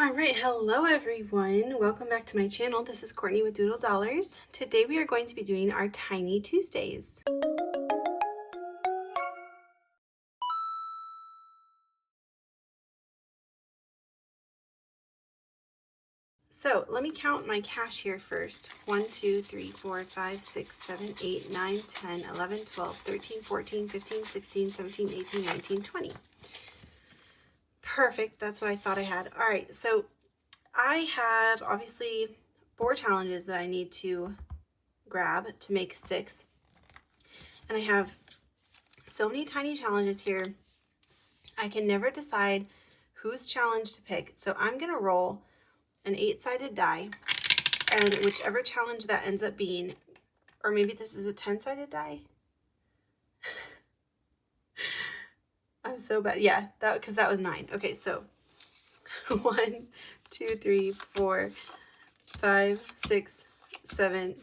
All right, hello everyone. Welcome back to my channel. This is Courtney with Doodle Dollars. Today we are going to be doing our Tiny Tuesdays. So let me count my cash here first. 1, 2, 3, 4, 5, 6, 7, 8, 9, 10, 11, 12, 13, 14, 15, 16, 17, 18, 19, 20. Perfect, that's what I thought I had. All right, so I have obviously 4 challenges that I need to grab to make 6. And I have so many tiny challenges here. I can never decide whose challenge to pick. So I'm going to roll an 8-sided die, and whichever challenge that ends up being, or maybe this is a 10-sided die. I'm so bad. Yeah, because that was 9. Okay, so 1, 2, 3, 4, 5, 6, 7,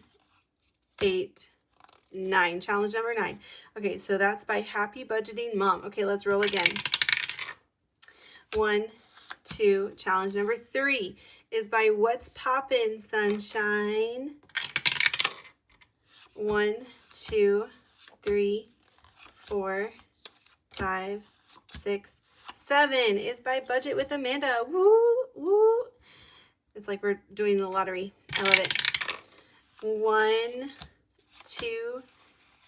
8, 9. Challenge number 9. Okay, so that's by Happy Budgeting Mom. Okay, let's roll again. 1, 2. Challenge number 3 is by What's Poppin' Sunshine. 1, 2, 3, 4, 5, 6, 7 is by Budget with Amanda. Woo, woo. It's like we're doing the lottery. I love it. 1, 2,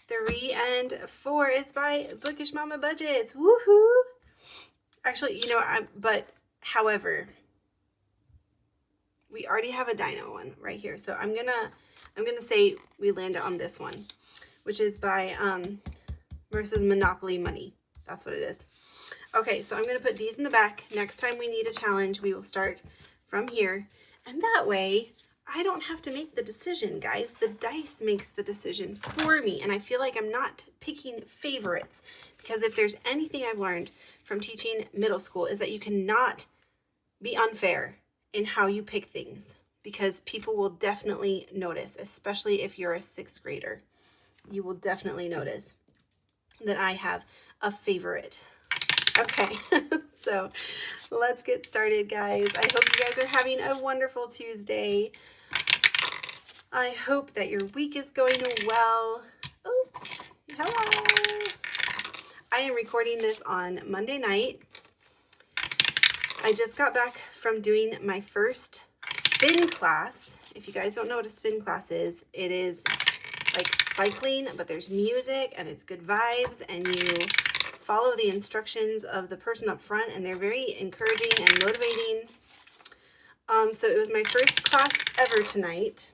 3, and 4 is by Bookish Mama Budgets. Woohoo! Actually, however, we already have a Dino one right here. So I'm gonna say we land on this one, which is by Marissa's Monopoly Money. That's what it is. Okay, so I'm gonna put these in the back. Next time we need a challenge, we will start from here. And that way, I don't have to make the decision, guys. The dice makes the decision for me. And I feel like I'm not picking favorites, because if there's anything I've learned from teaching middle school is that you cannot be unfair in how you pick things, because people will definitely notice, especially if you're a 6th grader. You will definitely notice that I have a favorite. Okay, so let's get started, guys. I hope you guys are having a wonderful Tuesday. I hope that your week is going well. Oh, hello. I am recording this on Monday night. I just got back from doing my first spin class. If you guys don't know what a spin class is, it is like cycling, but there's music and it's good vibes, and you follow the instructions of the person up front, and they're very encouraging and motivating. So it was my first class ever tonight,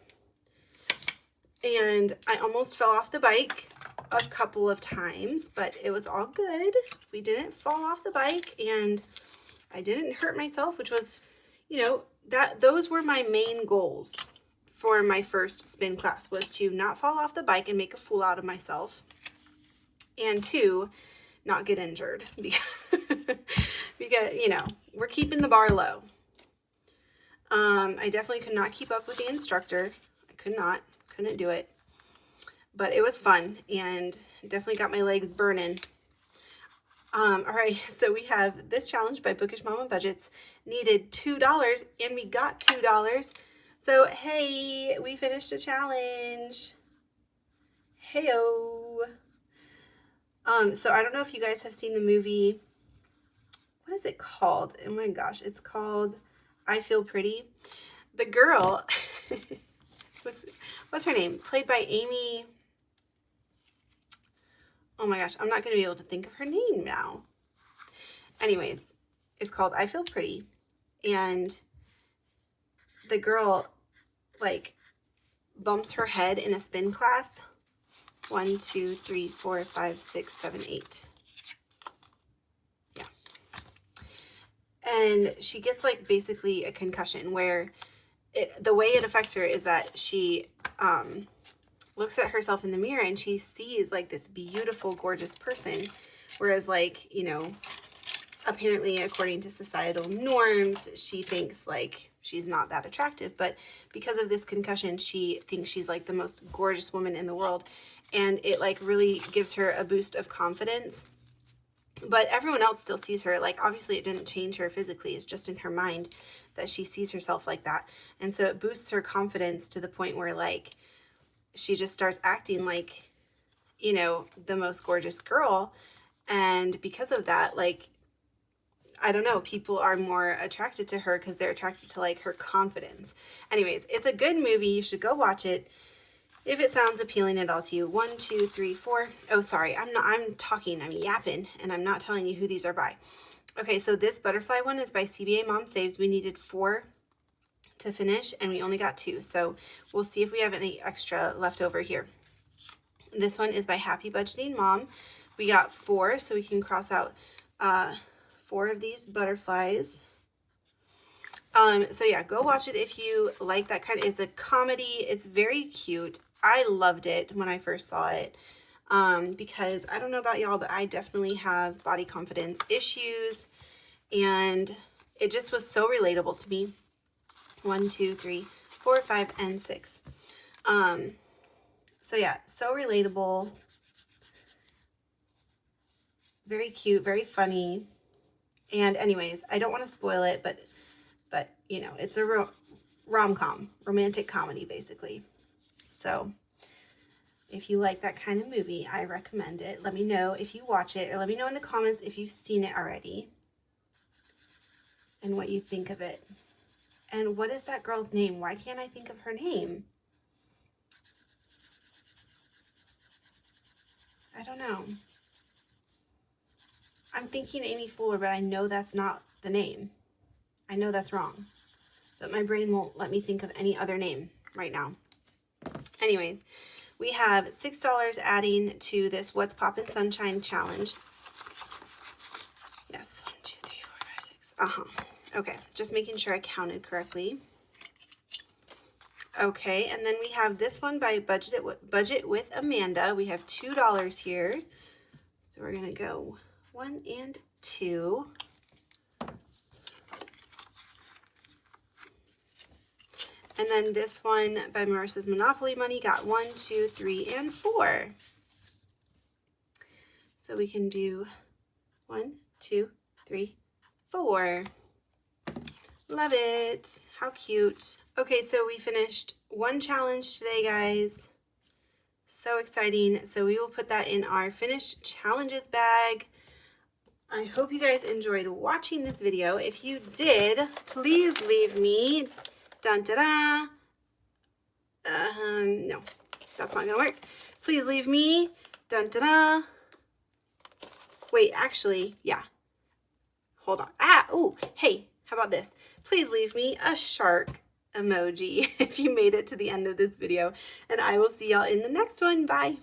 and I almost fell off the bike a couple of times, but it was all good. We didn't fall off the bike, and I didn't hurt myself, which was, those were my main goals for my first spin class, was to not fall off the bike and make a fool out of myself, and 2, not get injured, because we're keeping the bar low. I definitely could not keep up with the instructor. I couldn't do it, but it was fun and definitely got my legs burning. All right, so we have this challenge by Bookish Mama Budgets. Needed $2, and we got $2. So, hey, we finished a challenge. Hey-o. So I don't know if you guys have seen the movie. What is it called? Oh my gosh, it's called I Feel Pretty. The girl, what's her name? Played by Amy. Oh my gosh, I'm not going to be able to think of her name now. Anyways, it's called I Feel Pretty. And the girl, bumps her head in a spin class. 1, 2, 3, 4, 5, 6, 7, 8. Yeah. And she gets, basically a concussion, where the way it affects her is that she looks at herself in the mirror and she sees this beautiful, gorgeous person, whereas apparently according to societal norms, she thinks she's not that attractive. But because of this concussion, she thinks she's the most gorgeous woman in the world, and it really gives her a boost of confidence. But everyone else still sees her, obviously it didn't change her physically, it's just in her mind that she sees herself like that. And so it boosts her confidence to the point where like she just starts acting like, you know, the most gorgeous girl. And because of that, like, I don't know, people are more attracted to her because they're attracted to like her confidence. Anyways, it's a good movie. You should go watch it if it sounds appealing at all to you. 1, 2, 3, 4. Oh, sorry. I'm yapping, and I'm not telling you who these are by. Okay, so this butterfly one is by CBA Mom Saves. We needed 4 to finish, and we only got 2. So we'll see if we have any extra left over here. This one is by Happy Budgeting Mom. We got 4, so we can cross out 4 of these butterflies. So yeah, go watch it if you like that kind of, it's a comedy. It's very cute. I loved it when I first saw it. Because I don't know about y'all, but I definitely have body confidence issues, and it just was so relatable to me. 1, 2, 3, 4, 5, and 6. So yeah, so relatable, very cute, very funny. And anyways, I don't want to spoil it, but you know, it's a rom-com, romantic comedy, basically. So if you like that kind of movie, I recommend it. Let me know if you watch it, or let me know in the comments if you've seen it already and what you think of it. And what is that girl's name? Why can't I think of her name? I don't know. I'm thinking Amy Fuller, but I know that's not the name. I know that's wrong, but my brain won't let me think of any other name right now. Anyways, we have $6 adding to this What's Poppin' Sunshine Challenge. Yes, 1, 2, 3, 4, 5, 6. Okay, just making sure I counted correctly. Okay, and then we have this one by Budget with Amanda. We have $2 here. So we're going to go 1 and 2. And then this one by Marissa's Monopoly Money got 1, 2, 3, and 4. So we can do 1, 2, 3, 4. Love it. How cute. Okay, so we finished 1 challenge today, guys. So exciting. So we will put that in our finished challenges bag. I hope you guys enjoyed watching this video. If you did, please leave me no, that's not gonna work. Please leave me wait, actually, yeah, hold on. Oh, hey, how about this? Please leave me a shark emoji if you made it to the end of this video, and I will see y'all in the next one. Bye.